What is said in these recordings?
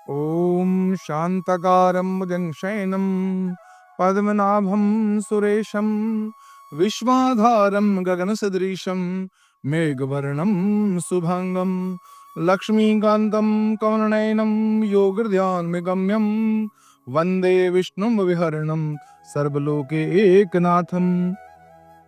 ॐ शान्ताकारं भुजङ्गशयनं पद्मनाभं सुरेशं विश्वाधारं गगनसदृशं मेघवर्णं शुभांगं लक्ष्मीकान्तं कमलनयनं योगध्यानगम्यं वन्दे विष्णुं विहरणं सर्वलोकैकनाथं।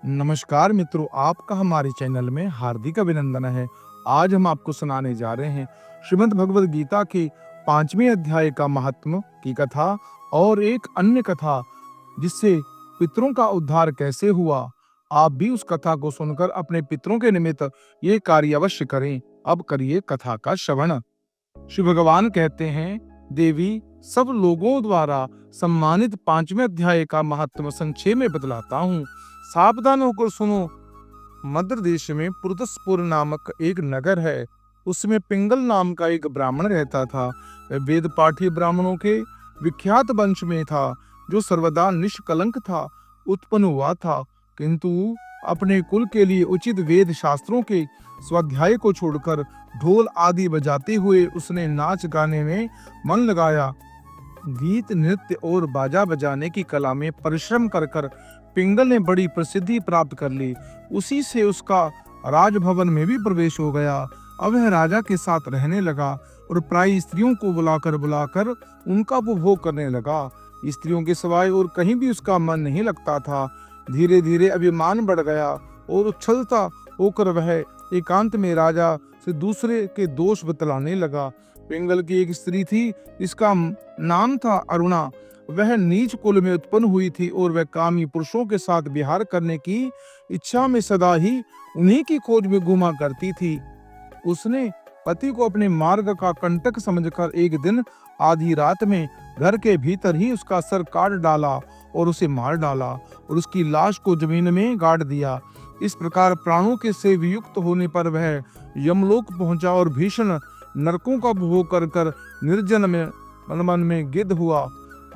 नमस्कार मित्रों, आपका हमारे चैनल में हार्दिक अभिनंदन है। आज हम आपको सुनाने जा रहे हैं श्रीमद् भगवद गीता के 5वें अध्याय का महात्म की कथा और एक अन्य कथा जिससे पितरों का उद्धार कैसे हुआ। आप भी उस कथा को सुनकर अपने पितरों के निमित्त ये कार्य अवश्य करें। अब करिए कथा का श्रवण। श्री भगवान कहते हैं, देवी, सब लोगों द्वारा सम्मानित 5वें अध्याय का महात्म संक्षेप में बतलाता हूँ, सावधान होकर सुनो। मध्य देश में पुरदसपुर नामक एक नगर है। उसमें पिंगल नाम का एक ब्राह्मण रहता था। वह वेद पाठी ब्राह्मणों के विख्यात वंश में था, जो सर्वदा निष्कलंक था, उत्पन्न हुआ था। किंतु अपने कुल के लिए उचित वेद शास्त्रों के स्वाध्याय को छोड़कर ढोल आदि बजाते हुए उसने नाच गाने में मन लगाया। गीत, नृत्य और बाजा बजाने की कला में परिश्रम कर कर पिंगल ने बड़ी प्रसिद्धि प्राप्त कर ली। उसी से उसका राजभवन में भी प्रवेश हो गया। अब वह राजा के साथ रहने लगा और प्राय स्त्रियों को बुलाकर उनका उपभोग करने लगा। स्त्रियों के सिवाय और कहीं भी उसका मन नहीं लगता था। धीरे धीरे अभिमान बढ़ गया और उछलता होकर वह एकांत में राजा से दूसरे के दोष बतलाने लगा। पिंगल की एक स्त्री थी, जिसका नाम था अरुणा। वह नीच कुल में उत्पन्न हुई थी और वह कामी पुरुषों के साथ विहार करने की इच्छा में सदा ही उन्हीं की खोज में घूमा करती थी। उसने पति को अपने मार्ग का कंटक समझकर एक दिन आधी रात में घर के भीतर ही उसका सर काट डाला और उसे मार डाला और उसकी लाश को जमीन में गाड़ दिया। इस प्रकार प्राणों के से वियुक्त होने पर वह यमलोक पहुंचा और भीषण नरकों का उपभोग कर कर निर्जन में मन में गिद्ध हुआ।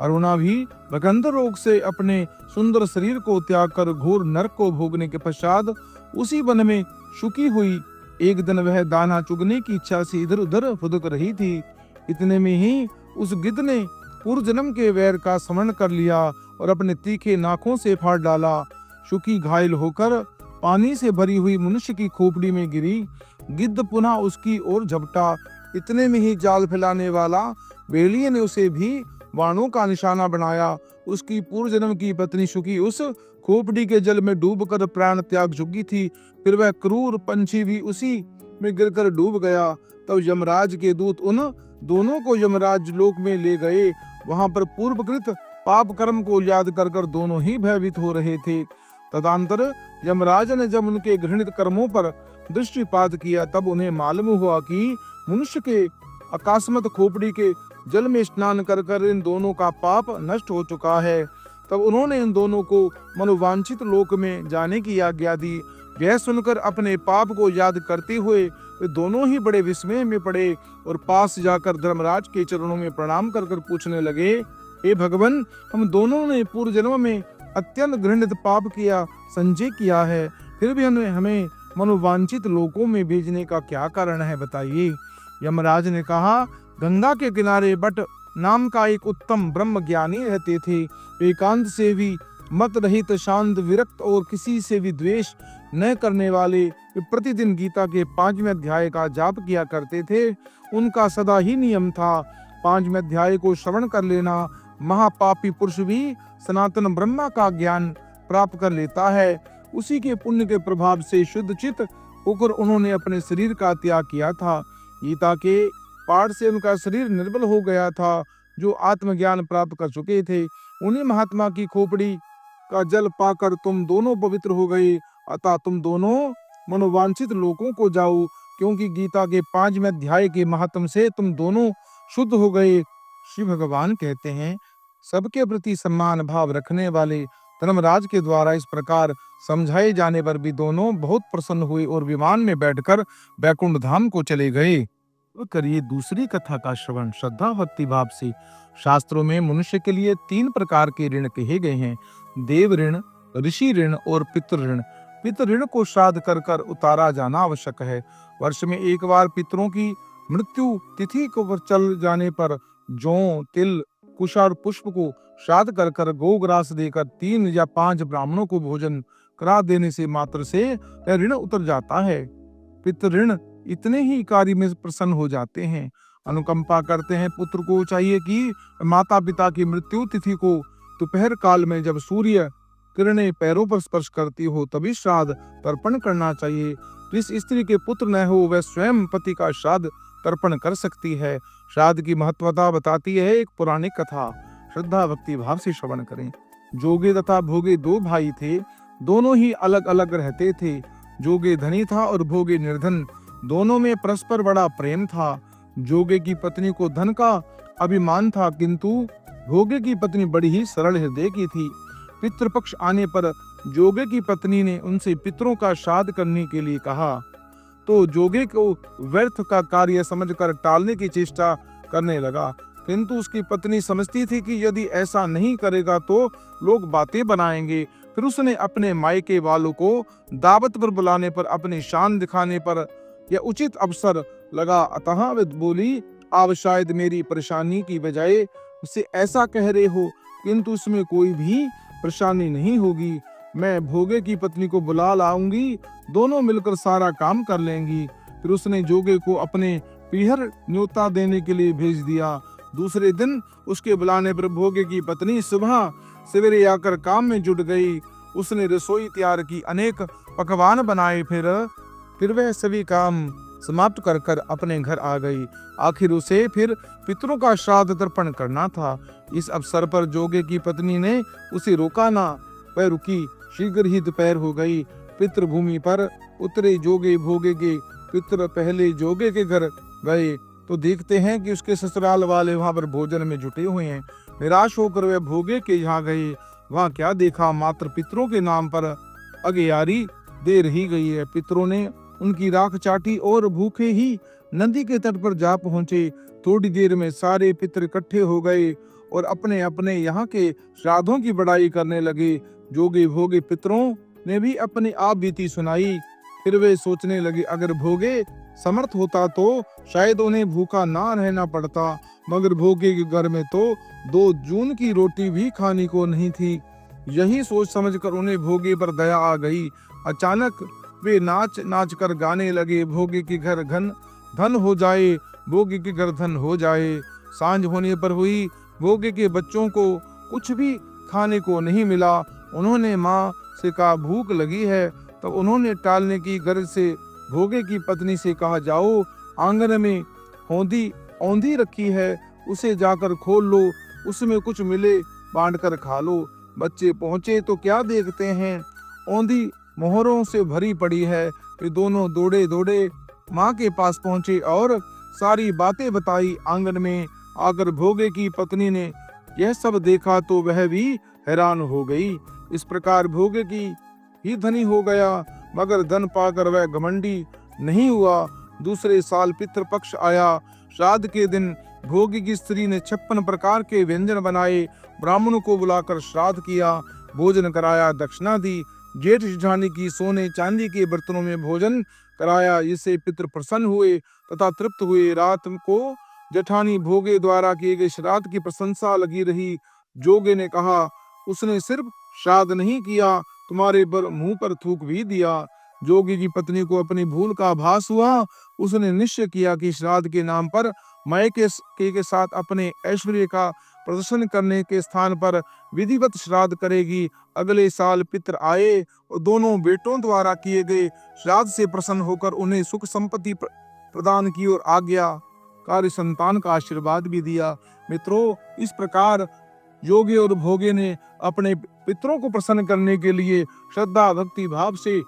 अरुणा भी भगंध रोग से अपने सुंदर शरीर को त्याग कर घोर नरक को भोगने के पश्चात उसी वन में सुखी हुई। एक दिन वह दाना चुगने की इच्छा से इधर उधर फुदक रही थी। इतने में ही उस गिद्ध ने पूर्व जन्म के वैर का स्मरण कर लिया और अपने तीखे नाखों से फाड़ डाला। सुखी घायल होकर पानी से भरी हुई मनुष्य की खोपड़ी में गिरी। गिद्ध पुनः उसकी ओर झपटा। इतने में ही जाल फैलाने वाला बेलिए ने उसे भी बाणों का निशाना बनाया। उसकी पूर्व जन्म की पत्नी सुखी उस खोपड़ी के जल में डूबकर प्राण त्याग चुकी थी। फिर वह क्रूर पंछी भी उसी में गिरकर डूब गया। तब यमराज के दूत उन दोनों को यमराज लोक में ले गए। वहां पर पूर्वकृत पाप कर्म को याद कर कर दोनों ही भयभीत हो रहे थे। तदंतर यमराज ने जब उनके घृणित कर्मों पर दृष्टिपात किया, तब उन्हें मालूम हुआ कि मनुष्य के अकस्मात खोपड़ी के जल में स्नान कर कर इन दोनों का पाप नष्ट हो चुका है। तब उन्होंने इन दोनों को मनोवांछित लोक में जाने की आज्ञा दी। यह सुनकर अपने पाप को याद करते हुए वे दोनों ही बड़े विस्मय में पड़े और पास जाकर धर्मराज के चरणों में प्रणाम कर कर पूछने लगे, हे भगवान, हम दोनों ने पूर्व जन्म में अत्यंत घृणित पाप किया, संचय किया है, फिर भी हमें मनोवांछित लोकों में भेजने का क्या कारण है, बताइए। यमराज ने कहा, गंगा के किनारे बट नाम का एक उत्तम ब्रह्म ज्ञानी रहते थे। एकांत से भी मत रहित, शांत, विरक्त और किसी से भी द्वेष न करने वाले, वे प्रतिदिन गीता के 5वें अध्याय का जाप किया करते थे। उनका सदा ही नियम था, 5वें अध्याय को श्रवण कर लेना। महापापी पुरुष भी सनातन ब्रह्मा का ज्ञान प्राप्त कर लेता है। उसी के पुण्य के प्रभाव से शुद्ध चित्त होकर उन्होंने अपने शरीर का त्याग किया था। गीता के पाठ से उनका शरीर निर्बल हो गया था। जो आत्मज्ञान प्राप्त कर चुके थे, उन्हीं महात्मा की खोपड़ी का जल पाकर तुम दोनों पवित्र हो गए। अतः तुम दोनों मनोवांछित लोकों को जाओ, क्योंकि गीता के 5वें अध्याय के महात्म से तुम दोनों शुद्ध हो गए। श्री भगवान कहते हैं, सबके प्रति सम्मान भाव रखने वाले धर्मराज के द्वारा इस प्रकार समझाए जाने पर भी दोनों बहुत प्रसन्न हुए और विमान में बैठकर बैकुंठ धाम को चले गए। तो करिए दूसरी कथा का श्रवण श्रद्धा भक्ति भाव से। शास्त्रों में मनुष्य के लिए 3 प्रकार के ऋण कहे गए हैं, देव ऋण, ऋषि ऋण और पितृ ऋण। पितृ ऋण को श्राद्ध कर कर उतारा जाना आवश्यक है। वर्ष में एक बार पितरों की मृत्यु तिथि को पर चल जाने पर जौ, तिल, कुश और पुष्प को श्राद्ध कर कर गोग्रास देकर 3 या 5 ब्राह्मणों को भोजन करा देने से मात्र से यह ऋण उतर जाता है। पितृ ऋण इतने ही कार्य में प्रसन्न हो जाते हैं, अनुकंपा करते हैं। पुत्र को चाहिए कि माता पिता की मृत्यु तिथि को दोपहर काल में जब सूर्य किरणें पैरों पर स्पर्श करती हो तभी श्राद्ध तर्पण करना चाहिए। जिस स्त्री के पुत्र न हो वह स्वयं पति का श्राद्ध तर्पण कर सकती है। श्राद्ध की महत्वता बताती है एक पौराणिक कथा। श्रद्धा भक्ति भाव से श्रवण करें। जोगे तथा भोगे 2 भाई थे, दोनों ही अलग अलग रहते थे। जोगे धनी था और भोगे निर्धन। दोनों में परस्पर बड़ा प्रेम था। जोगे की पत्नी को धन का अभिमान था, किंतु भोगे की पत्नी बड़ी ही सरल हृदय की थी। पितृपक्ष आने पर जोगे की पत्नी ने उनसे पितरों का श्राद्ध करने के लिए कहा, तो जोगे को व्यर्थ का कार्य समझकर टालने की चेष्टा करने लगा, किंतु उसकी पत्नी समझती थी कि यदि ऐसा नहीं करेगा तो लोग बातें बनाएंगे। फिर उसने अपने मायके वालों को दावत पर बुलाने पर अपनी शान दिखाने पर यह उचित अवसर लगा, अतः वे बोली, आप शायद मेरी परेशानी की बजाय उससे ऐसा कह रहे हो, किंतु उसमें कोई भी परेशानी नहीं होगी। मैं भोगे की पत्नी को बुला लाऊंगी, दोनों मिलकर सारा काम कर लेंगी। फिर उसने जोगे को अपने पीहर न्योता देने के लिए भेज दिया। दूसरे दिन उसके बुलाने पर भोगे की पत्नी सुबह सवेरे आकर काम में जुट गई। उसने रसोई तैयार की, अनेक पकवान बनाए। फिर वह सभी काम समाप्त कर कर अपने घर आ गई। आखिर उसे फिर पितरों का श्राद्ध तर्पण करना था। इस अवसर पर जोगे की पत्नी ने उसे रोका ना, वह रुकी। शीघ्र ही दोपहर हो गई। पितृभूमि पर उतरे जोगे भोगे के पितर पहले जोगे के घर गए तो देखते हैं कि उसके ससुराल वाले वहां पर भोजन में जुटे हुए हैं। निराश होकर वे भोगे के यहाँ गए। वहां क्या देखा, मात्र पितरों के नाम पर अगियारी दे रही गई है। पितरों ने उनकी राख चाटी और भूखे ही नदी के तट पर जा पहुंचे। थोड़ी देर में सारे पितर इकट्ठे हो गए और अपने अपने यहाँ के श्राद्धों की बड़ाई करने लगे। जोगे भोगे पितरों ने भी अपनी आप बीती सुनाई। फिर वे सोचने लगे, अगर भोगे समर्थ होता तो शायद उन्हें भूखा ना रहना पड़ता, मगर भोगे के घर में तो 2 जून की रोटी भी खाने को नहीं थी। यही सोच समझकर उन्हें भोगे पर दया आ गई। अचानक वे नाच नाच कर गाने लगे, भोगे के घर धन हो जाए, भोगे के घर धन हो जाए। सांझ होने पर हुई। भोगे के बच्चों को कुछ भी खाने को नहीं मिला। उन्होंने माँ से कहा, भूख लगी है। तो उन्होंने टालने की गर्ज से भोगे की पत्नी से कहा, जाओ आंगन में औंधी रखी है, उसे जाकर खोल लो, उसमें कुछ मिले बांट कर खा लो। बच्चे पहुंचे तो क्या देखते हैं, औंधी मोहरों से भरी पड़ी है। वे दोनों दौड़े दौड़े माँ के पास पहुंचे और सारी बातें बताई। आंगन में आकर भोगे की पत्नी ने यह सब देखा तो वह भी हैरान हो गई। इस प्रकार भोगे की ही धनी हो गया, मगर धन पाकर वह घमंडी नहीं हुआ। दूसरे साल पितृपक्ष आया। श्राद्ध के दिन भोगी की स्त्री ने 56 प्रकार के व्यंजन बनाए। ब्राह्मणों को बुलाकर श्राद्ध किया, भोजन कराया, दक्षिणा दी। जेठ जेठानी की सोने चांदी के बर्तनों में भोजन कराया। इससे पितृ प्रसन्न हुए तथा तृप्त हुए। रात को जेठानी भोगे द्वारा किए गए श्राद्ध की प्रशंसा लगी रही। जोगे ने कहा, उसने सिर्फ श्राद्ध नहीं किया, तुम्हारे मुंह पर थूक भी दिया। जोगी की पत्नी को अपनी भूल का आभास हुआ। उसने निश्चय किया कि श्राद्ध के नाम पर मायके के साथ अपने ऐश्वर्य का प्रदर्शन करने के स्थान पर विधिवत श्राद्ध करेगी। अगले साल पितर आए और दोनों बेटों द्वारा किए गए श्राद्ध से प्रसन्न होकर उन्हें सुख संपत्ति प्रदान की और आज्ञाकारी संतान का आशीर्वाद भी दिया। मित्रों, इस प्रकार योगी और भोगे ने अपने पितरों को प्रसन्न करने के लिए श्रद्धा भक्ति भाव से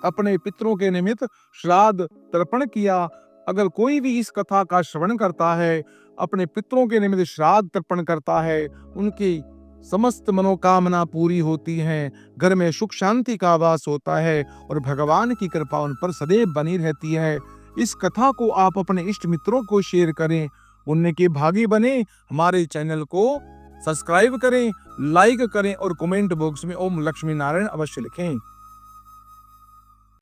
अपने पितरों के निमित्त श्राद्ध तर्पण किया। अगर कोई भी इस कथा का श्रवण करता है, अपने पितरों के निमित्त श्राद्ध तर्पण करता है, उनकी समस्त मनोकामना पूरी होती हैं, घर में सुख शांति का वास होता है और भगवान की कृपा उन पर सदैव बनी रहती है। इस कथा को आप अपने इष्ट मित्रों को शेयर करें, पुण्य के भागी बने। हमारे चैनल को सब्सक्राइब करें, लाइक करें और कमेंट बॉक्स में ओम लक्ष्मी नारायण अवश्य लिखें।